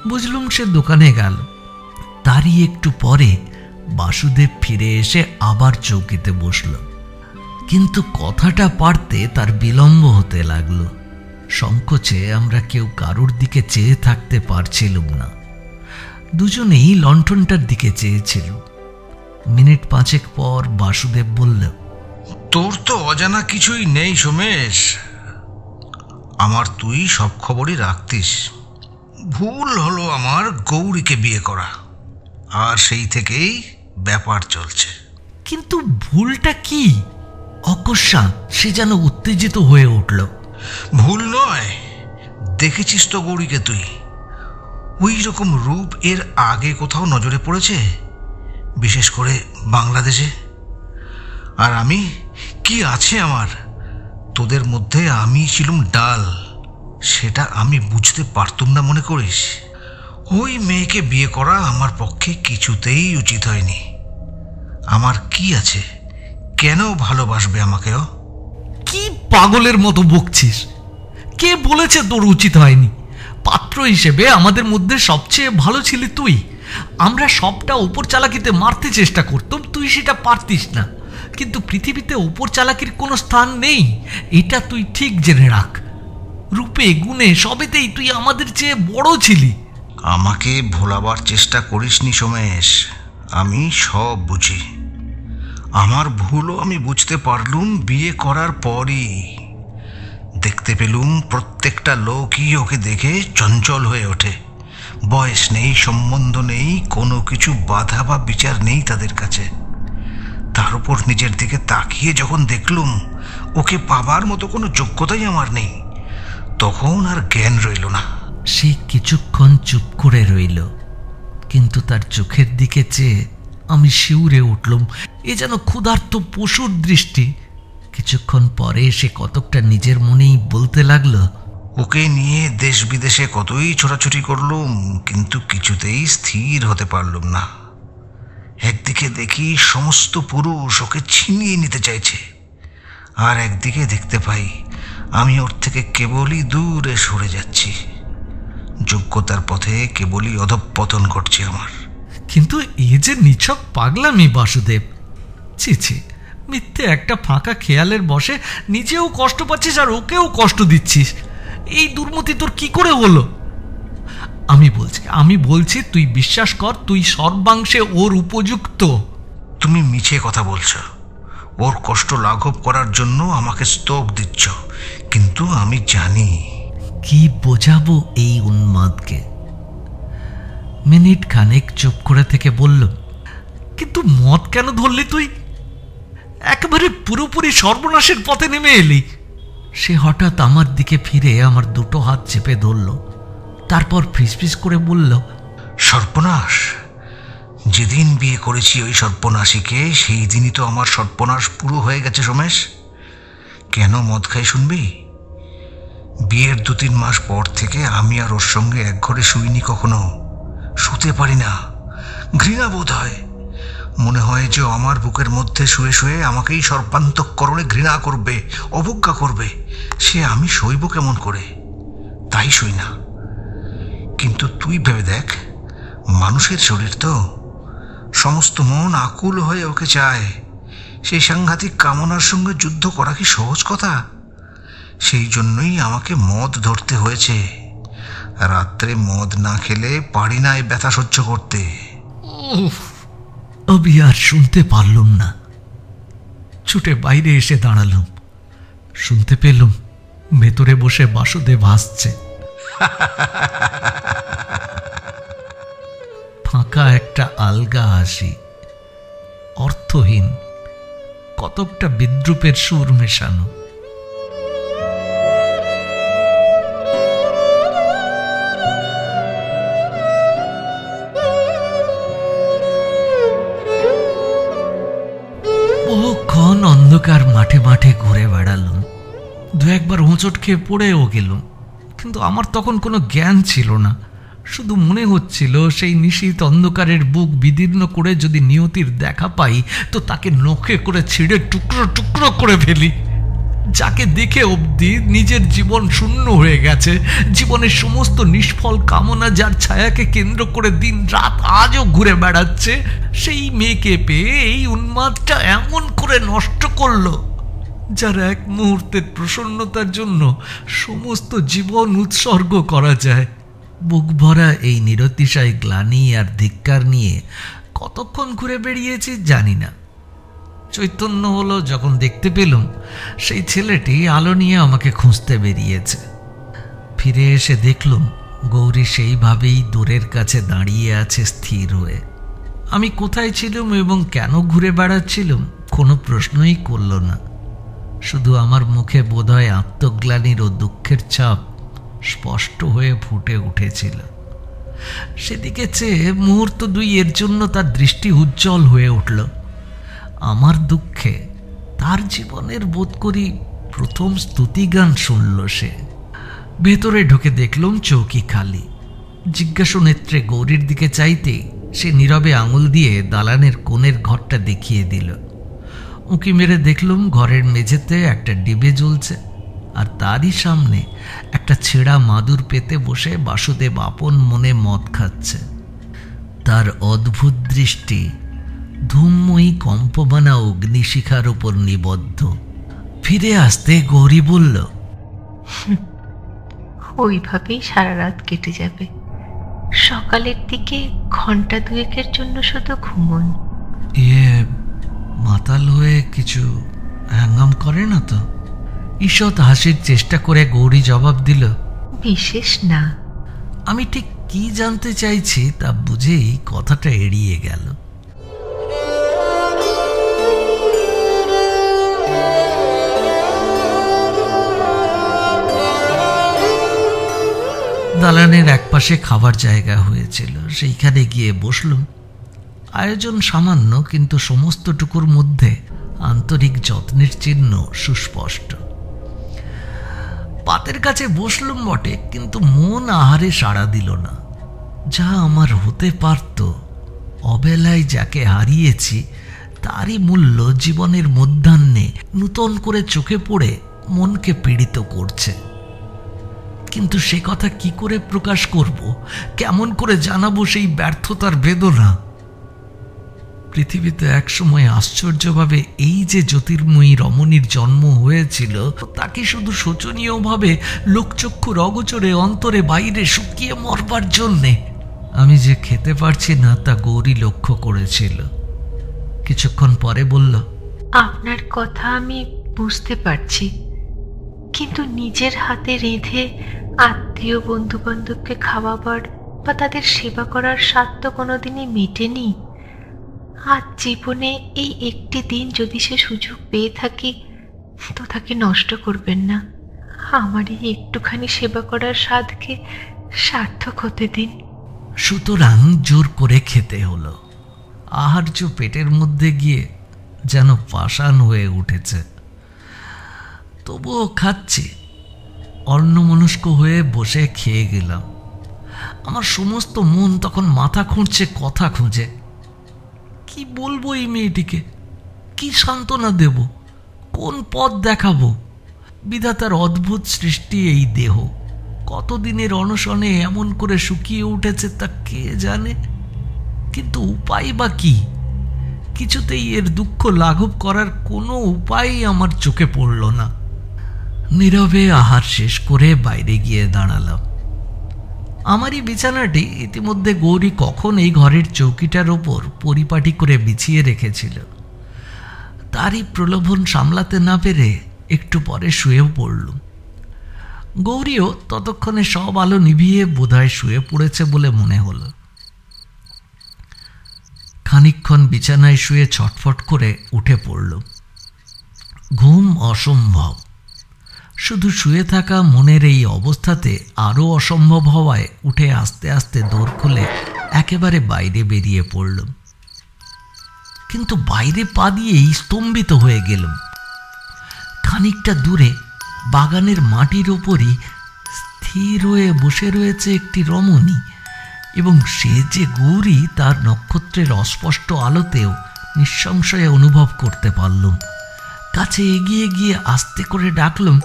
বুঝলুম সে দোকানে গেল। তারই একটু পরে বাসুদেব ফিরে এসে আবার চৌকিতে বসল, কিন্তু কথাটা পারতে তার বিলম্ব হতে লাগলো। সংকোচে আমরা কেউ কারুর দিকে চেয়ে থাকতে পারছিলুম না। দুজনেই লণ্ঠনটার দিকে চেয়েছিল। মিনিট 5 পর বাসুদেব বলল, তোর তো অজানা কিছুই নেই সোমেশ। আমার তুই সব খবরই রাখতিস। ভুল হলো আমার গৌরীকে বিয়ে করা, আর সেই থেকেই ব্যাপার চলছে। কিন্তু ভুলটা কি? অকস্মাৎ সে যেন উত্তেজিত হয়ে উঠল। ভুল নয়, দেখেছিস তো গৌরীকে তুই? ওই রকম রূপ এর আগে কোথাও নজরে পড়েছে, বিশেষ করে বাংলাদেশে? আর আমি কি আছে আমার? তোদের মধ্যে আমি ছিলুম ডাল, সেটা আমি বুঝতে পারতুম না মনে করিস? ওই মেয়েকে বিয়ে করা আমার পক্ষে কিছুতেই উচিত হয়নি। আমার কি আছে? কেন ভালোবাসবে আমাকেও? কি পাগলের মতো বকছিস? কে বলেছে তোর উচিত হয়নি? পাত্র হিসেবে আমাদের মধ্যে সবচেয়ে ভালো ছিলি তুই। আমরা সবটা উপর চালাকিতে মারতে চেষ্টা করতাম, তুই সেটা পারতিস না। কিন্তু পৃথিবীতে উপর চালাকির কোনো স্থান নেই, এটা তুই ঠিক জেনে রাখ। রূপে গুণে সবেতেই তুই আমাদের চেয়ে বড় ছিলি। আমাকে ভোলাবার চেষ্টা করিসনি সোমেশ, আমি সব বুঝি। আমার ভুলও আমি বুঝতে পারলুম বিয়ে করার পরই। দেখতে পেলুম প্রত্যেকটা লোকই ওকে দেখে চঞ্চল হয়ে ওঠে। বয়স নেই, সম্বন্ধ নেই, কোনো কিছু বাধা বা বিচার নেই তাদের কাছে। তার উপর নিজের দিকে তাকিয়ে যখন দেখলুম ওকে পাবার মতো কোনো যোগ্যতাই আমার নেই, তখন আর জ্ঞান রইল না। সে কিছুক্ষণ চুপ করে রইল, কিন্তু তার চোখের দিকে চেয়ে আমি শিউরে উঠলুম। এ যেন ক্ষুধার্ত পশুর দৃষ্টি। কিছুক্ষণ পরে সে কতকটা নিজের মনেই বলতে লাগলো, ওকে নিয়ে দেশ বিদেশে কতই ছোটাছুটি করলুম, কিন্তু কিছুতেই স্থির হতে পারলুম না। একদিকে দেখি সমস্ত পুরুষ ওকে ছিনিয়ে নিতে চাইছে, আর একদিকে দেখতে পাই আমি ওর থেকে কেবলই দূরে সরে যাচ্ছি। যোগ্যতার পথে কেবলই অধঃপতন ঘটছে আমার। কিন্তু এ যে নিছক পাগলামি বাসুদেব। ছি ছি, মিথ্যে একটা ফাঁকা খেয়ালের বসে নিজেও কষ্ট পাচ্ছিস আর ওকেও কষ্ট দিচ্ছিস। এই দুর্মতি তোর কি করে হলো? আমি বলছি তুই বিশ্বাস কর, তুই সর্বাংশে ওর উপযুক্ত। তুমি মিছে কথা বলছো। ওর কষ্ট লাঘব করার জন্য আমাকে স্তব দিচ্ছ, কিন্তু আমি জানি। কি বোঝাবো এই উন্মাদকে? মিনিট খানেক চুপ করে থেকে বলল, কিন্তু মদ কেন ধরলি তুই? একেবারে পুরোপুরি সর্বনাশের পথে নেমে এলি। সে হঠাৎ আমার দিকে ফিরে আমার দুটো হাত চেপে ধরল, তারপর ফিসফিস করে বলল, সর্বনাশ? যেদিন বিয়ে করেছি ওই সর্বনাশীকে, সেই দিনই তো আমার সর্বনাশ পুরো হয়ে গেছে সোমেশ। কেন মদ খাই শুনবি? বিয়ের 2-3 মাস পর থেকে আমি আর ওর সঙ্গে এক ঘরে শুইনি কখনো। শুতে পারি না, ঘৃণা বোধ হয়। মনে হয় যে আমার বুকের মধ্যে শুয়ে শুয়ে আমাকেই সর্বান্তঃকরণে ঘৃণা করবে, অবজ্ঞা করবে। সে আমি সইব কেমন করে? তাই শুই না। কিন্তু তুই ভেবে দেখ, মানুষের শরীর তো, সমস্ত মন আকুল হয়ে ওকে চায়। সেই সাংঘাতিক কামনার সঙ্গে যুদ্ধ করা কি সহজ কথা? সেই জন্যই আমাকে মদ ধরতে হয়েছে। রাত্রে মদ না খেলে পারি না এই ব্যথা সহ্য করতে। আমি আর শুনতে পারলুম না, ছুটে বাইরে এসে দাঁড়ালুম। শুনতে পেলুম ভেতরে বসে বাসুদেব হাসছে। ফাঁকা একটা আলগা হাসি, অর্থহীন, কতকটা বিদ্রুপের সুর মেশানো। বহুক্ষণ অন্ধকার মাঠে মাঠে ঘুরে বেড়ালাম, দু একবার হোঁচট খেয়ে পড়েও গেলাম, কিন্তু আমার তখন কোনো জ্ঞান ছিল না। শুধু মনে হচ্ছিল সেই নিশীথ অন্ধকারের বুক বিদীর্ণ করে যদি নিয়তির দেখা পাই তো তাকে নখে করে ছিঁড়ে টুকরো টুকরো করে ফেলি। যাকে দেখে অবধি নিজের জীবন শূন্য হয়ে গেছে, জীবনের সমস্ত নিষ্ফল কামনা যার ছায়াকে কেন্দ্র করে দিন রাত আজও ঘুরে বেড়াচ্ছে, সেই মেয়েকে পেয়ে এই উন্মাদটা এমন করে নষ্ট করলো, যার এক মুহূর্তের প্রসন্নতার জন্য সমস্ত জীবন উৎসর্গ করা যায়। বুক ভরা এই নিরতিশয় গ্লানি আর ধিক্কার নিয়ে কতক্ষণ ঘুরে বেরিয়েছি জানি না। চৈতন্য হলো যখন দেখতে পেলাম সেই ছেলেটি আলো নিয়ে আমাকে খুঁজতে বেরিয়েছে। ফিরে এসে দেখলাম গৌরী সেইভাবেই দূরের কাছে দাঁড়িয়ে আছে স্থির হয়ে। আমি কোথায় ছিলাম এবং কেন ঘুরে বেড়াচ্ছিলাম কোনো প্রশ্নই করল না। শুধু আমার মুখে বোধহয় আত্মগ্লানির ও দুঃখের ছাপ স্পষ্ট হয়ে ফুটে উঠেছিল। সেদিকে চেয়ে মুহূর্ত দুই এর জন্য তার দৃষ্টি উজ্জ্বল হয়ে উঠল। আমার দুঃখে তার জীবনের বোধ করি প্রথম স্তুতিগান শুনল সে। ভেতরে ঢুকে দেখলাম চৌকি খালি। জিজ্ঞাসু নেত্রে গৌরীর দিকে চাইতে সে নীরবে আঙুল দিয়ে দালানের কোণের ঘরটা দেখিয়ে দিল। উঁকি মেরে দেখলাম ঘরের মেঝেতে একটা ডিবে জ্বলছে, আর তারই সামনে একটা ছেঁড়া মাদুর পেতে বসে বাসুদেব আপন মনে মদ খাচ্ছে। তার অদ্ভুত দৃষ্টি ধূমময়ী কম্পমানা অগ্নিশিখার উপর নিবদ্ধ। ফিরে আসতে গৌরী বলল, ওইভাবেই সারা রাত কেটে যাবে। সকালের দিকে ঘন্টা দুয়েকের জন্য শুধু ঘুমন। মাতাল হয়ে কিছু হ্যাঙ্গাম করে না তো? ঈষৎ হাসির চেষ্টা করে গৌরী জবাব দিল, বিশেষ না। আমি ঠিক কি জানতে চাইছি তা বুঝেই কথাটা এড়িয়ে গেল। দালানের একপাশে খাবার জায়গা হয়েছিল, সেইখানে গিয়ে বসলুম। আয়োজন সামান্য, কিন্তু সমস্তটুকুর মধ্যে আন্তরিক যত্নের চিহ্ন সুস্পষ্ট। পাতের কাছে বসলুম বটে, কিন্তু মন আহারে সাড়া দিল না। যা আমার হতে পারত, অবেলায় যাকে হারিয়েছি তারই মূল্য জীবনের মধ্যাহ্নে নূতন করে চোখে পড়ে মনকে পীড়িত করছে। কিন্তু সে কথা কি করে প্রকাশ করব? কেমন করে জানাবো সেই ব্যর্থতার বেদনা? পৃথিবীতে একসময় আশ্চর্যভাবে এই যে জ্যোতির্ময়ী রমণীর জন্ম হয়েছিল, তাকে শুধু শোচনীয়ভাবে লোকচক্ষুর অগোচরে অন্তরে বাইরে শুকিয়ে মরবার জন্যে। আমি যে খেতে পারছি না তা গৌরী লক্ষ্য করেছিল। কিছুক্ষণ পরে বলল, আপনার কথা আমি বুঝতে পারছি, কিন্তু নিজের হাতে রেঁধে আত্মীয় বন্ধু বান্ধবকে খাওয়াবার বা তাদের সেবা করার স্বাদ তো কোনোদিনই মেটেনি। আজ জীবনে এই একটি দিন যদি সে সুযোগ পেয়ে থাকি তো তাকে নষ্ট করবেন না। আমার এই একটুখানি সেবা করার স্বাদকে সার্থক হতে দিন। সুতরাং জোর করে খেতে হলো। আহার্য পেটের মধ্যে গিয়ে যেন পাষাণ হয়ে উঠেছে। তবুও খাচ্ছি। অন্যমনস্ক হয়ে বসে খেয়ে গেলাম। আমার সমস্ত মন তখন মাথা খুঁড়ছে কথা খুঁজে। কি বলবো এই মেয়েটিকে? কি সান্ত্বনা দেব? কোন পথ দেখাবো? বিধাতার অদ্ভুত সৃষ্টি এই দেহ কতদিনের অনশনে এমন করে শুকিয়ে উঠেছে তা কে জানে। কিন্তু উপায় বা কি? কিছুতেই এর দুঃখ লাঘব করার কোনো উপায় আমার চোখে পড়ল না। নীরবে আহার শেষ করে বাইরে গিয়ে দাঁড়ালাম। আমারই বিছানাটি ইতিমধ্যে গৌরী কখন এই ঘরের চৌকিটার ওপর পরিপাটি করে বিছিয়ে রেখেছিল। তারই প্রলোভন সামলাতে না পেরে একটু পরে শুয়েও পড়লুম। গৌরীও ততক্ষণে সব আলো নিভিয়ে বোধহয় শুয়ে পড়েছে বলে মনে হলো। খানিকক্ষণ বিছানায় শুয়ে ছটফট করে উঠে পড়লুম। ঘুম অসম্ভব। শুধু শুয়ে থাকা মনের এই অবস্থাতে আরও অসম্ভব হওয়ায় উঠে আস্তে আস্তে দৌড় খুলে একেবারে বাইরে বেরিয়ে পড়লাম। কিন্তু বাইরে পা দিয়েই স্তম্ভিত হয়ে গেলাম। খানিকটা দূরে বাগানের মাটির ওপরই স্থির হয়ে বসে রয়েছে একটি রমণী, এবং সে যে গৌরী তার নক্ষত্রের অস্পষ্ট আলোতেও নিঃসংশয়ে অনুভব করতে পারলুম। কাছে এগিয়ে গিয়ে আস্তে করে ডাকলুম,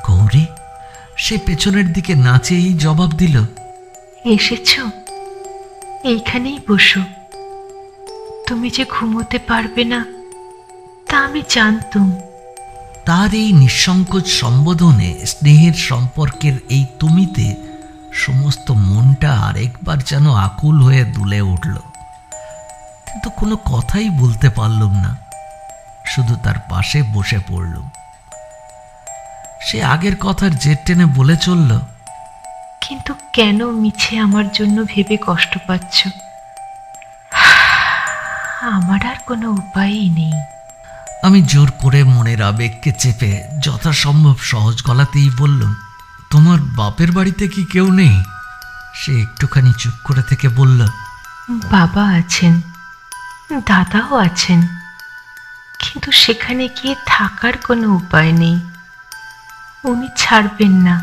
গৌরী। সে পেছনের দিকে নাচেই জবাব দিল, এসেছ? এইখানেই বসো। তুমি যে ঘুমোতে পারবে না তা আমি জানতুম। তার এই নিঃসংকোচ সম্বোধনে স্নেহের সম্পর্কের এই তুমিতে সমস্ত মনটা আরেকবার যেন আকুল হয়ে দুলে উঠল। কিন্তু কোনো কথাই বলতে পারলুম না, শুধু তার পাশে বসে পড়লুম। সে আগের কথার জের টেনে বলে চলল, কিন্তু কেন মিছে আমার জন্য ভেবে কষ্ট পাচ্ছ? আমার আর কোনো উপায়ই নেই। আমি জোর করে মনের আবেগকে চেপে যথাসম্ভব সহজ গলাতেই বললাম, তোমার বাপের বাড়িতে কি কেউ নেই? সে একটুখানি চুপ করে থেকে বলল, বাবা আছেন, দাদাও আছেন, কিন্তু সেখানে গিয়ে থাকার কোনো উপায় নেই। উনি ছাড়বেন না,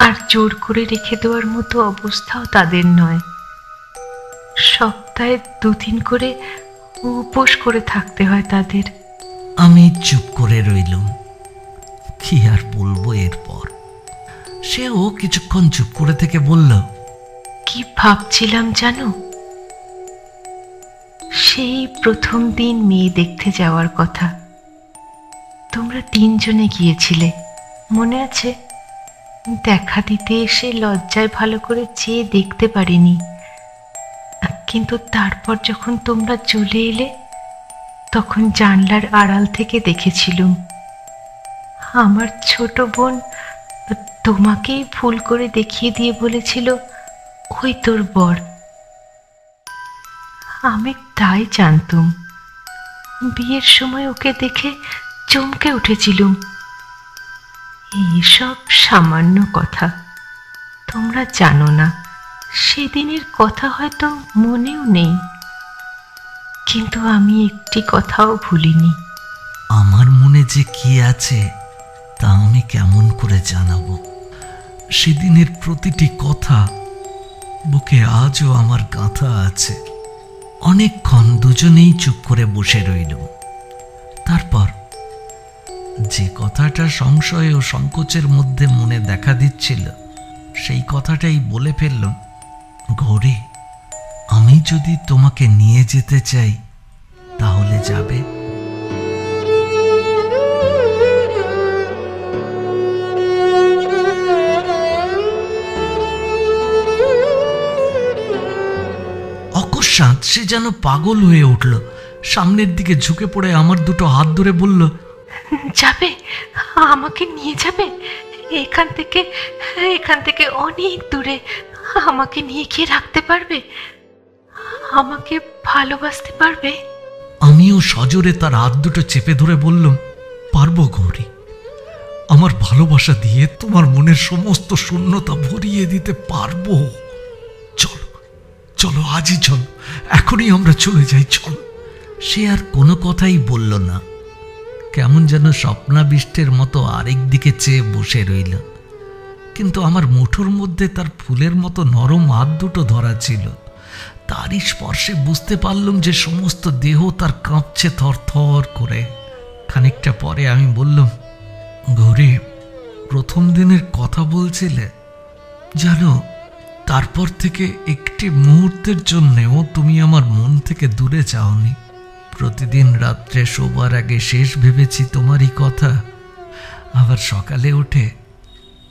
আর জোর করে রেখে দেওয়ার মতো অবস্থাও তাদের নয়। সপ্তাহে 2 দিন করে উপোস করে থাকতে হয় তাদের। আমি চুপ করে রইলুম। কি আর বলবো এরপর? সেও কিছুক্ষণ চুপ করে থেকে বলল, কি ভাবছিলাম জানো? সেই প্রথম দিন মেয়ে দেখতে যাওয়ার কথা। তোমরা 3 জনে গিয়েছিলে, মনে আছে? দেখা দিতে এসে লজ্জায় ভালো করে চেয়ে দেখতে পারিনি, কিন্তু তারপর যখন তোমরা চলে এলে তখন জানলার আড়াল থেকে দেখেছিলুম। আমার ছোট বোন তোমাকেই ভুল করে দেখিয়ে দিয়ে বলেছিল, ওই তোর বর। আমি তাই জানতুম। বিয়ের সময় ওকে দেখে চমকে উঠেছিলুম। এইসব সামান্য কথা, তোমরা জানো না। সেদিনের কথা হয়তো মনেও নেই, কিন্তু আমি একটি কথাও ভুলিনি। আমার মনে যে কি আছে তা আমি কেমন করে জানাবো? সেদিনের প্রতিটি কথা বুকে আজও আমার গাঁথা আছে। অনেকক্ষণ দুজনেই চুপ করে বসে রইলুম। তারপর যে কথাটা সংশয় ও সংকোচের মধ্যে মনে দেখা দিচ্ছিল সেই কথাটাই বলে ফেললাম, গৌরী, আমি যদি তোমাকে নিয়ে যেতে চাই তাহলে যাবে? অকস্মাৎ সে যেন পাগল হয়ে উঠল। সামনের দিকে ঝুঁকে পড়ে আমার দুটো হাত ধরে বলল, যাবে? আমাকে নিয়ে যাবে? এখান থেকে অনেক দূরে আমাকে নিয়ে গিয়ে রাখতে পারবে? আমাকে ভালোবাসতে পারবে? আমিও সজোরে তার হাত দুটো চেপে ধরে বললাম, পারবো গৌরী। আমার ভালোবাসা দিয়ে তোমার মনের সমস্ত শূন্যতা ভরিয়ে দিতে পারবো। চলো চলো, আজই চলো, এখনই আমরা চলে যাই, চলো। সে আর কোনো কথাই বলল না, কেমন যেন স্বপ্নাবিষ্টের মতো আরেক দিকে চেয়ে বসে রইল। কিন্তু আমার মুঠোর মধ্যে তার ফুলের মতো নরম হাত দুটো ধরা ছিল। তারই স্পর্শে বুঝতে পারলাম যে সমস্ত দেহ তার কাঁপছে থরথর করে। খানিকটা পরে আমি বললাম, গৌরী, প্রথম দিনের কথা বলছিলে, জানো, তারপর থেকে একটি মুহূর্তের জন্যেও তুমি আমার মন থেকে দূরে যাওনি। প্রতিদিন রাত্রে শোবার আগে শেষ ভেবেছি তোমারই কথা। আবার সকালে উঠে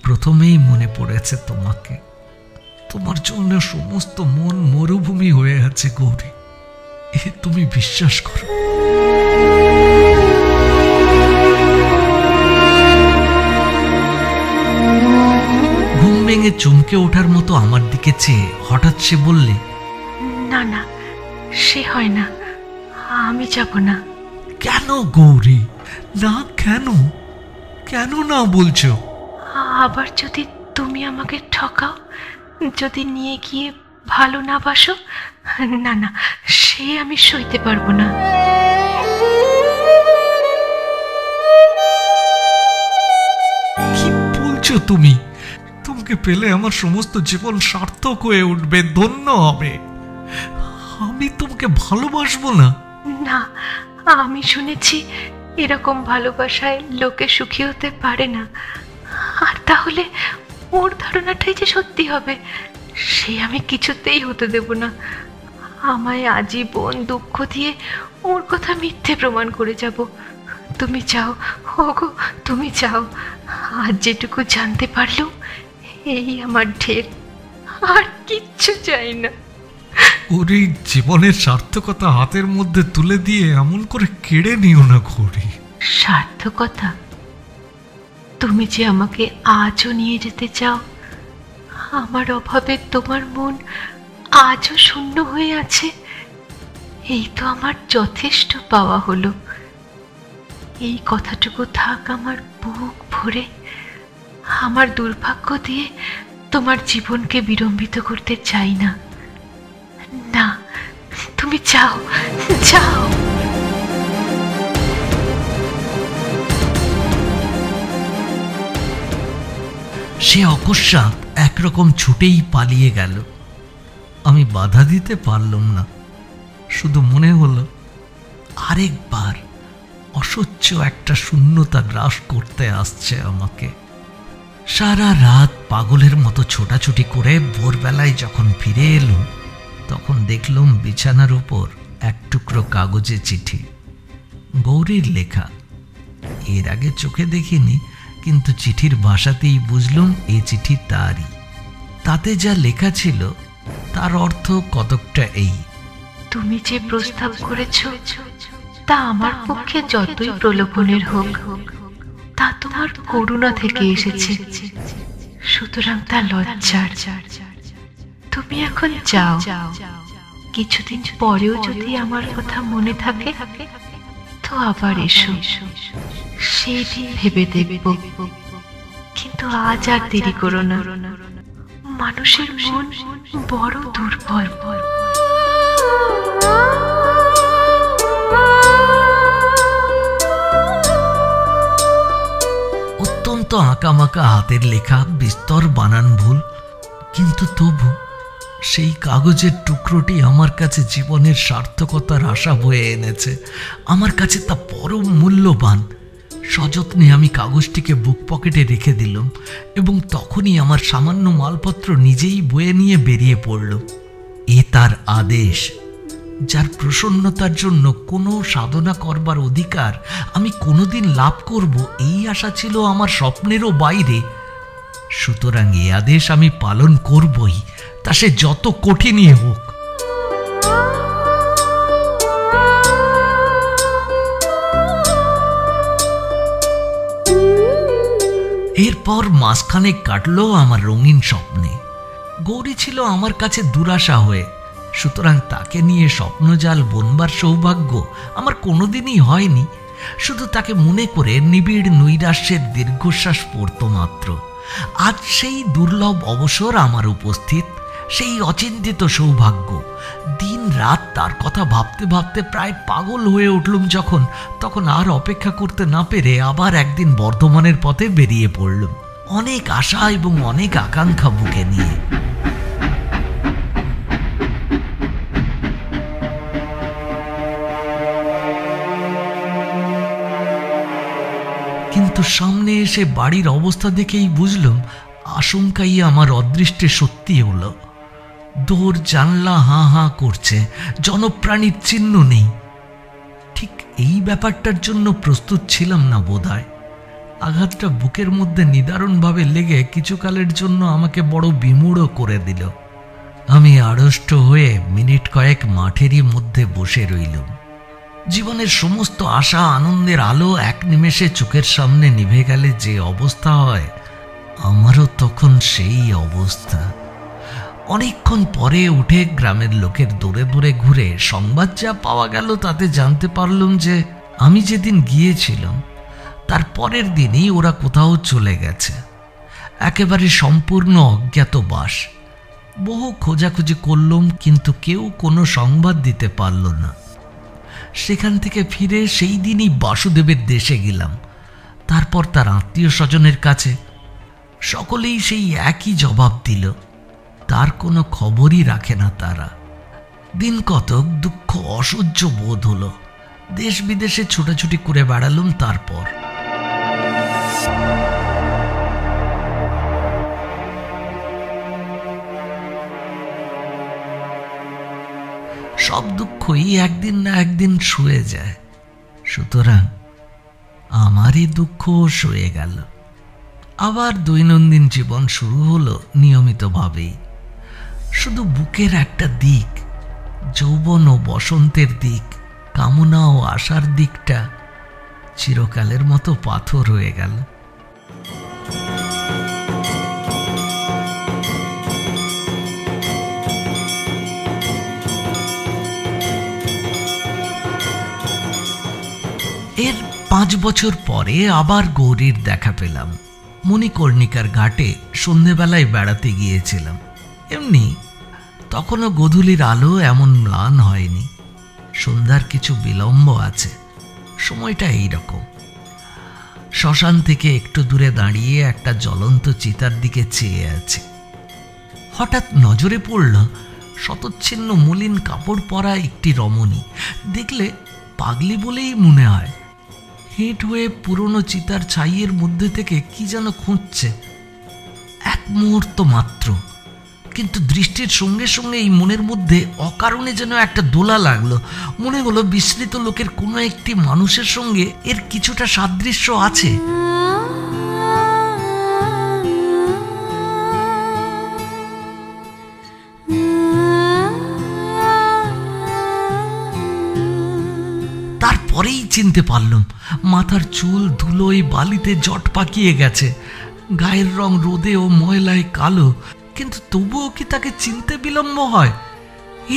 প্রথমেই মনে পড়েছে তোমাকে। তোমার জন্য সমস্ত মন মরুভূমি হয়ে আছে গৌরী, এ তুমি বিশ্বাস করো। ঘুম ভেঙে চমকে ওঠার মতো আমার দিকে চেয়ে হঠাৎ সে বললে, না না, সে হয় না, আমি যাব না। কেন গৌরী? না কেন? কেন না বলছো? আবার যদি তুমি আমাকে ঠকাও, যদি নিয়ে গিয়ে ভালো না বাসো, না না, সে আমি সইতে পারবো না। কি বলছো তুমি? তোমাকে পেলে আমার সমস্ত জীবন সার্থক হয়ে উঠবে, ধন্য হবে। আমি তোমাকে ভালোবাসবো না? না, আমি শুনেছি এরকম ভালোবাসায় লোকে সুখী হতে পারে না। আর তাহলে ওর ধারণাটাই যে সত্যি হবে, সে আমি কিছুতেই হতে দেব না। আমায় আজীবন দুঃখ দিয়ে ওর কথা মিথ্যে প্রমাণ করে যাব। তুমি চাও, ওগো তুমি চাও। আজ যেটুকু জানতে পারলেও এই আমার ঢের, আর কিচ্ছু চাই না। ওর এই জীবনের সার্থকতা হাতের মধ্যে তুলে দিয়ে এমন করে কেড়ে নিও না গৌরী। সার্থকতা? তুমি যে আমাকে আজও নিয়ে যেতে চাও। আমার অভাবে তোমার মন আজও শূন্য হয়ে আছে, এই তো আমার যথেষ্ট পাওয়া হলো। এই কথাটুকু থাক আমার বুক ভরে। আমার দুর্ভাগ্য দিয়ে তোমার জীবনকে বিড়ম্বিত করতে চাই না। না, তুমি চাও, চাও। সে অকস্মাৎ একরকম ছুটেই পালিয়ে গেল। আমি বাধা দিতে পারলাম না, শুধু মনে হলো আরেকবার অসহ্য একটা শূন্যতা গ্রাস করতে আসছে আমাকে। সারা রাত পাগলের মতো ছোটাছুটি করে ভোরবেলায় যখন ফিরে এলুম, তখন দেখলাম বিছানার উপর এক টুকরো কাগজে চিঠি, গৌরীর লেখা। এর আগে চোখে দেখিনি, কিন্তু চিঠির ভাষাতেই বুঝলুম এ চিঠি তারই। তাতে যা লেখা ছিল তার অর্থ কতকটা এই: তুমি যে প্রস্তাব করেছ তা আমার পক্ষে যতই প্রলোভনের হোক, তা তোমার করুণা থেকে এসেছে, সুতরাং তা লজ্জার। তুমি এখন যাও। কিছুদিন পরেও যদি আমার কথা মনে থাকে তো আবার এসো, সেদিন ভেবে দেখব। কিন্তু আজ আর দেরি করো না, মানুষের মন বড় দুর্বল। অত্যন্ত আঁকামাকা হাতের লেখা, বিস্তর বানান ভুল, কিন্তু তবু সেই কাগজের টুকরোটি আমার কাছে জীবনের সার্থকতার আশা বয়ে এনেছে। আমার কাছে তা পরম মূল্যবান। সযত্নে আমি কাগজটিকে বুক পকেটে রেখে দিলাম এবং তখনই আমার সামান্য মালপত্র নিজেই বয়ে নিয়ে বেরিয়ে পড়ল। এ তার আদেশ, যার প্রসন্নতার জন্য কোনো সাধনা করবার অধিকার আমি কোনোদিন লাভ করব এই আশা ছিল আমার স্বপ্নেরও বাইরে। সুতরাং এ আদেশ আমি পালন করবই, তা সে যত কঠিনই হোক। এরপর মাসখানেক কাটলো আমার রঙিন স্বপ্নে। গৌরী ছিল আমার কাছে দুরাশা হয়ে, সুতরাং তাকে নিয়ে স্বপ্নজাল বুনবার সৌভাগ্য আমার কোনোদিনই হয়নি। শুধু তাকে মনে করে নিবিড় নৈরাশ্যের দীর্ঘশ্বাস পড়ত মাত্র। আজ সেই দুর্লভ অবসর আমার উপস্থিত, সেই অচিন্তিত সৌভাগ্য। দিন রাত তার কথা ভাবতে ভাবতে প্রায় পাগল হয়ে উঠলুম যখন, তখন আর অপেক্ষা করতে না পেরে আবার একদিন বর্ধমানের পথে বেরিয়ে পড়লুম, অনেক আশা এবং অনেক আকাঙ্ক্ষা বুকে নিয়ে। কিন্তু সামনে এসে বাড়ির অবস্থা দেখেই বুঝলাম আশঙ্কাই আমার অদৃষ্টে সত্যি হলো। দোর জানলা হাঁ হাঁ করছে, জনপ্রাণীর চিহ্ন নেই। ঠিক এই ব্যাপারটার জন্য প্রস্তুত ছিলাম না বোধহয়। আঘাতটা বুকের মধ্যে নিদারুণভাবে লেগে কিছুকালের জন্য আমাকে বড় বিমূঢ় করে দিল। আমি আড়ষ্ট হয়ে মিনিট কয়েক মাঠেরই মধ্যে বসে রইলাম। জীবনের সমস্ত আশা আনন্দের আলো এক নিমেষে চোখের সামনে নিভে গেলে যে অবস্থা হয়, আমারও তখন সেই অবস্থা। অনেকক্ষণ পরে উঠে গ্রামের লোকের দূরে দূরে ঘুরে সংবাদ যা পাওয়া গেল তাতে জানতে পারলাম যে আমি যেদিন গিয়েছিলাম তার পরের দিনই ওরা কোথাও চলে গেছে, একেবারে সম্পূর্ণ অজ্ঞাতবাস। বহু খোঁজাখুঁজি করলাম, কিন্তু কেউ কোনো সংবাদ দিতে পারল না। সেখান থেকে ফিরে সেই দিনই বাসুদেবের দেশে গেলাম, তারপর তার আত্মীয় স্বজনের কাছে। সকলেই সেই একই জবাব দিল, তার কোনো খবরই রাখে না তারা। দিন কতক দুঃখ অসহ্য বোধ হলো, দেশ বিদেশে ছোটাছুটি করে বেড়ালুম। তারপর সব দুঃখই একদিন না একদিন শুয়ে যায়, সুতরাং আমারই দুঃখ শুয়ে গেল। আবার দৈনন্দিন জীবন শুরু হলো নিয়মিতভাবেই। শুধু বুকের একটা দিক, যৌবন ও বসন্তের দিক, কামনা ও আশার দিকটা চিরকালের মতো পাথর হয়ে গেল। এর 5 বছর পরে আবার গৌরীর দেখা পেলাম। মণিকর্ণিকার ঘাটে সন্ধেবেলায় বেড়াতে গিয়েছিলাম। এমনি তখনও গোধূলির আলো এমন ম্লান হয়নি, সন্ধ্যার কিছু বিলম্ব আছে। সময়টা এইরকম। শ্মশান থেকে একটু দূরে দাঁড়িয়ে একটা জ্বলন্ত চিতার দিকে চেয়ে আছে। হঠাৎ নজরে পড়ল শতচ্ছিন্ন মলিন কাপড় পরা একটি রমণী। দেখলে পাগলি বলেই মনে হয়। হেঁট হয়ে পুরনো চিতার ছাইয়ের মধ্যে থেকে কি যেন খুঁজছে। এক মুহূর্ত মাত্র, কিন্তু দৃষ্টির সঙ্গে সঙ্গে এই মনের মধ্যে অকারণে যেন একটা দোলা লাগলো। মনে হলো বিস্মৃত লোকের কোনো একটি মানুষের সঙ্গে এর কিছুটা সাদৃশ্য আছে। তারপরেই চিনতে পারলাম, মাথার চুল ধুলোয় বালিতে জট পাকিয়ে গেছে, গায়ের রং রোদে ও ময়লায় কালো, কিন্তু তবুও কি তাকে চিনতে বিলম্ব হয়?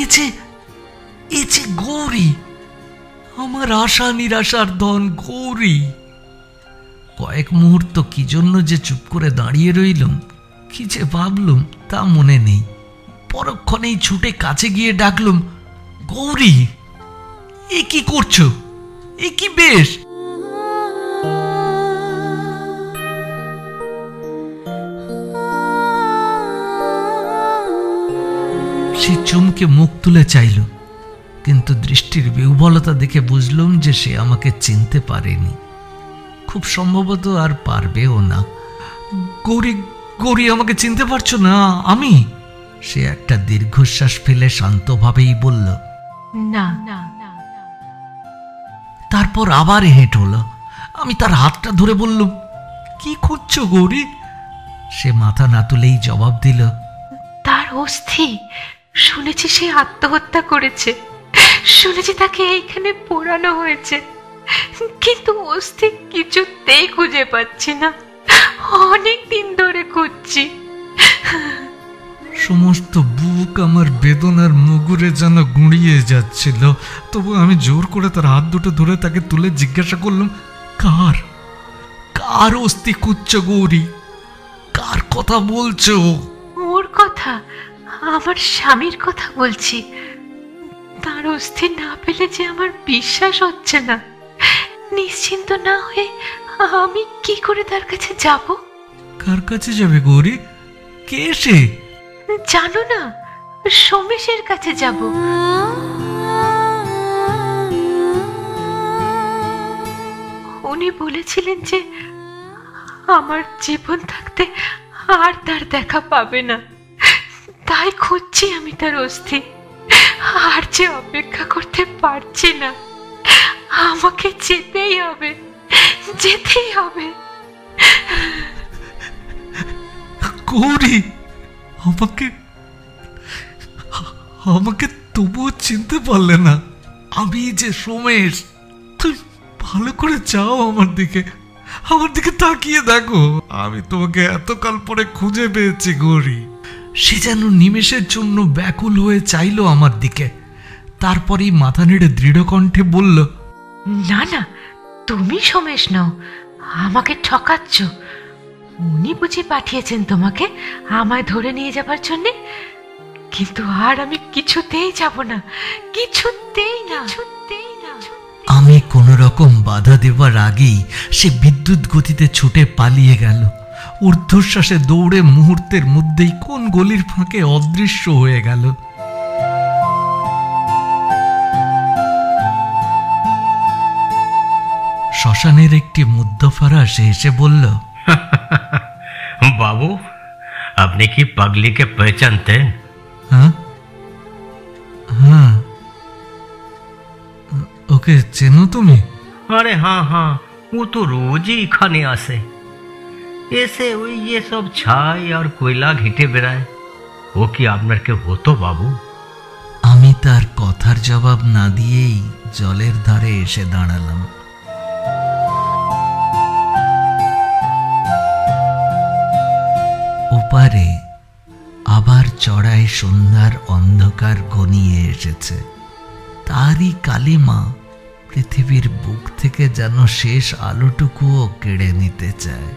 এ যে গৌরী, আমার আশা নিরাশার ধন গৌরী। কয়েক মুহূর্ত কি জন্য যে চুপ করে দাঁড়িয়ে রইলুম, কি যে ভাবলুম তা মনে নেই। পরক্ষণেই ছুটে কাছে গিয়ে ডাকলুম, গৌরী, এ কি করছো? এ কি বেশ? সে চমকে মুখ তুলে চাইল, কিন্তু দৃষ্টির বিহ্বলতা দেখে বুঝলুম যে সে আমাকে চিনতে পারেনি, খুব সম্ভবত আর পারবেও না। গৌরী, গৌরী, আমাকে চিনতে পারছো না? আমি। সে একটা দীর্ঘশ্বাস ফেলে শান্তভাবেই বলল, না। তারপর আবার হেঁট হলো। আমি তার হাতটা ধরে বললুম, কি খুঁজছো গৌরী? সে মাথা না তুলেই জবাব দিল, তার অস্থি। শুনেছি সে আত্মহত্যা করেছে, শুনেছি তাকে এইখানে পোড়ানো হয়েছে, কিন্তু অস্থি কিছুতেই খুঁজে পাচ্ছি না। অনেক দিন ধরে খুঁজছি। সমস্ত বুক আমার বেদনার মুগুরে যেন গুঁড়িয়ে যাচ্ছিল। তবু আমি জোর করে তার হাত দুটো ধরে তাকে তুলে জিজ্ঞাসা করলাম, কার অস্থি খুঁজছো গৌরী? কার কথা বলছো? ওর কথা, আমার স্বামীর কথা বলছি। তার অস্থি না পেলে যে আমার বিশ্বাস হচ্ছে না। নিশ্চিন্ত না হয়ে আমি কি করে তার কাছে যাব? কার কাছে যাবে গৌরী? কে সে? জানো না, সোমেশের কাছে যাব। উনি বলেছিলেন যে আমার জীবন থাকতে আর তার দেখা পাবে না। তাই খুঁজছি আমি তার অস্থি। আর যে অপেক্ষা করতে পারছি না। আমাকে যেতেই হবে, যেতেই হবে। গৌরী, আমাকে তবুও চিনতে পারলে না? আমি যে সোমেশ। তুই ভালো করে যাও আমার দিকে তাকিয়ে দেখো। আমি তোমাকে এতকাল পরে খুঁজে পেয়েছি গৌরী। সে যেন নিমেষের জন্য ব্যাকুল হয়ে চাইল আমার দিকে। তারপরেই মাথা নেড়ে দৃঢ় কণ্ঠে বলল, না, তুমি সোমেশ নও। আমাকে ঠকাচ্ছ? উনি বুঝি পাঠিয়েছেন তোমাকে আমায় ধরে নিয়ে যাবার জন্যে? কিন্তু আর আমি কিছুতেই যাব না, কিছুতেই না। আমি কোন রকম বাধা দেবার আগেই সে বিদ্যুৎ গতিতে ছুটে পালিয়ে গেল। ঊর্ধ্বশ্বাসে দৌড়ে মুহূর্তের মধ্যেই কোন গলির ফাঁকে অদৃশ্য হয়ে গেল। শ্মশানের একটি মুদ্দফারাশ এসে বলল, বাবু, আপনি কি পাগলিকে পহচানতেন? হ্যাঁ হ্যাঁ, ওকে চেনো তুমি? আরে হ্যাঁ, ও তো রোজই এখানে আসে। এসে ওই যে সব ছাই আর কয়লা ঘেটে বেড়ায়। ও কি আপনার কেউ হতো বাবু? আমি তার কথার জবাব না দিয়েই জলের ধারে এসে দাঁড়ালাম। ওপারে আবার চড়াই সন্ধ্যার অন্ধকার ঘনিয়ে এসেছে। তারই কালিমা পৃথিবীর বুক থেকে যেন শেষ আলোটুকুও কেড়ে নিতে চায়।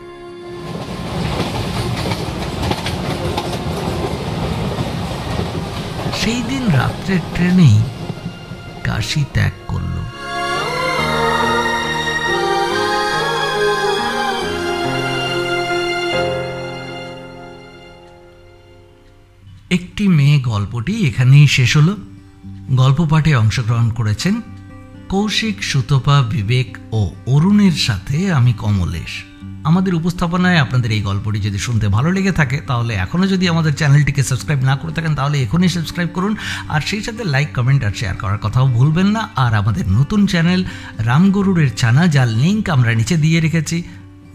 সেই দিন রাত্রের ট্রেনেই কাশী ত্যাগ করল। একটি মেয়ে গল্পটি এখানেই শেষ হলো। গল্প পাঠে অংশগ্রহণ করেছেন কৌশিক, সুতপা, বিবেক ও অরুণের সাথে আমি কমলেশ। আমাদের উপস্থাপনায় আপনাদের এই গল্পটি যদি শুনতে ভালো লেগে থাকে তাহলে এখনও যদি আমাদের চ্যানেলটিকে সাবস্ক্রাইব না করে থাকেন তাহলে এখনই সাবস্ক্রাইব করুন, আর সেই সাথে লাইক, কমেন্ট আর শেয়ার করার কথাও ভুলবেন না। আর আমাদের নতুন চ্যানেল রামগরুড়ের ছানা, যার লিঙ্ক আমরা নিচে দিয়ে রেখেছি,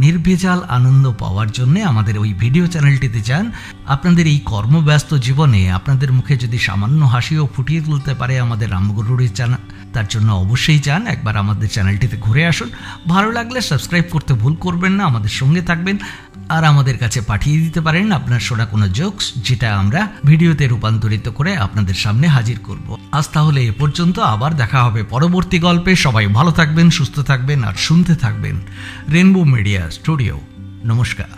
নির্ভেজাল আনন্দ পাওয়ার জন্য আমাদের ওই ভিডিও চ্যানেলটিতে যান। আপনাদের এই কর্মব্যস্ত জীবনে আপনাদের মুখে যদি সামান্য হাসিও ফুটিয়ে তুলতে পারে আমাদের রামগরুড়ের ছানা, তার জন্য অবশ্যই যান, একবার আমাদের চ্যানেলটিতে ঘুরে আসুন। ভালো লাগলে সাবস্ক্রাইব করতে ভুল করবেন না, আমাদের সঙ্গে থাকবেন। আর আমাদের কাছে পাঠিয়ে দিতে পারেন আপনার শোনা কোনো জোকস, যেটা আমরা ভিডিওতে রূপান্তরিত করে আপনাদের সামনে হাজির করব। আজ তাহলে এ পর্যন্ত, আবার দেখা হবে পরবর্তী গল্পে। সবাই ভালো থাকবেন, সুস্থ থাকবেন আর শুনতে থাকবেন রেনবো মিডিয়া স্টুডিও। নমস্কার।